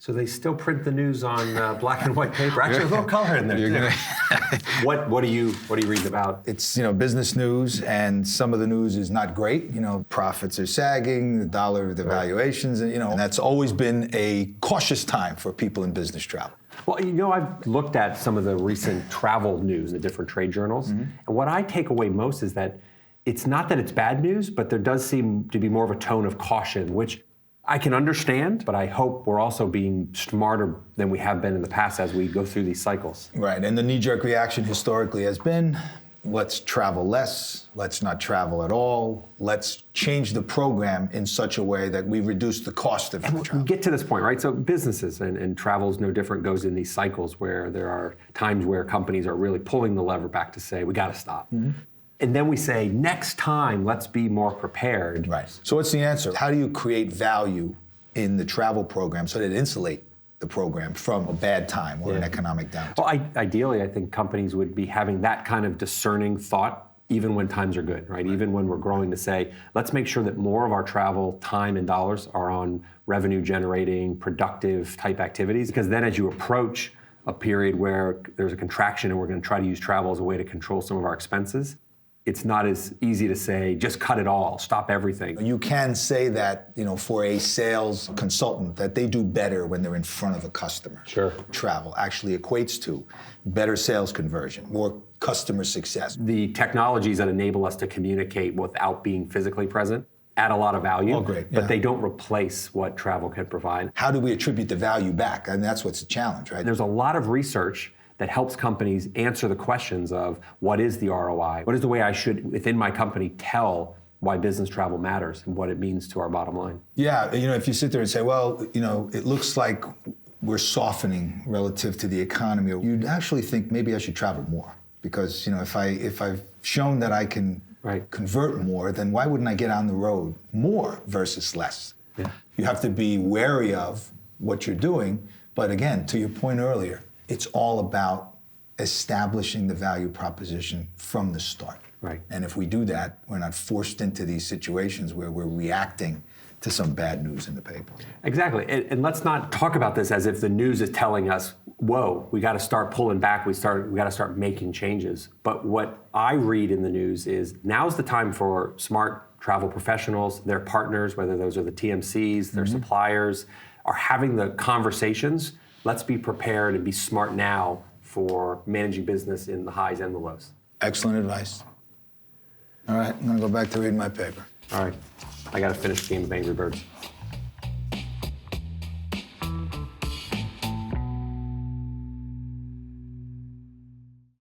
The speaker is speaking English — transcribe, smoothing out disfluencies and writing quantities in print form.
So they still print the news on black and white paper. Actually, a little color in there. What are you reading about? It's business news, and some of the news is not great. Profits are sagging, the dollar, the valuations, and that's always been a cautious time for people in business travel. Well, I've looked at some of the recent travel news in the different trade journals, and what I take away most is that it's not that it's bad news, but there does seem to be more of a tone of caution, which I can understand, but I hope we're also being smarter than we have been in the past as we go through these cycles. Right, and the knee-jerk reaction historically has been, let's travel less, let's not travel at all, let's change the program in such a way that we reduce the cost of travel. We get to this point, right? So businesses, and travel is no different, goes in these cycles where there are times where companies are really pulling the lever back to say, we got to stop. And then we say, next time, let's be more prepared. Right. So what's the answer? How do you create value in the travel program so that it insulate the program from a bad time or an economic downturn? Well, ideally, I think companies would be having that kind of discerning thought even when times are good, right? Even when we're growing, to say, let's make sure that more of our travel time and dollars are on revenue generating, productive type activities. Because then as you approach a period where there's a contraction and we're going to try to use travel as a way to control some of our expenses, it's not as easy to say, just cut it all, stop everything. You can say that, for a sales consultant, that they do better when they're in front of a customer. Sure. Travel actually equates to better sales conversion, more customer success. The technologies that enable us to communicate without being physically present add a lot of value, Oh, great. but they don't replace what travel can provide. How do we attribute the value back? And that's what's the challenge, right? There's a lot of research that helps companies answer the questions of what is the ROI? What is the way I should, within my company, tell why business travel matters and what it means to our bottom line? Yeah, if you sit there and say, well, it looks like we're softening relative to the economy, you'd actually think maybe I should travel more. Because, if I've shown that I can convert more, then why wouldn't I get on the road more versus less? Yeah. You have to be wary of what you're doing. But again, to your point earlier, it's all about establishing the value proposition from the start. Right. And if we do that, we're not forced into these situations where we're reacting to some bad news in the paper. Exactly. And let's not talk about this as if the news is telling us, whoa, we got to start pulling back, we got to start making changes. But what I read in the news is now's the time for smart travel professionals, their partners, whether those are the TMCs, their suppliers, are having the conversations. Let's be prepared and be smart now for managing business in the highs and the lows. Excellent advice. All right, I'm gonna go back to reading my paper. All right, I gotta finish the game of Angry Birds.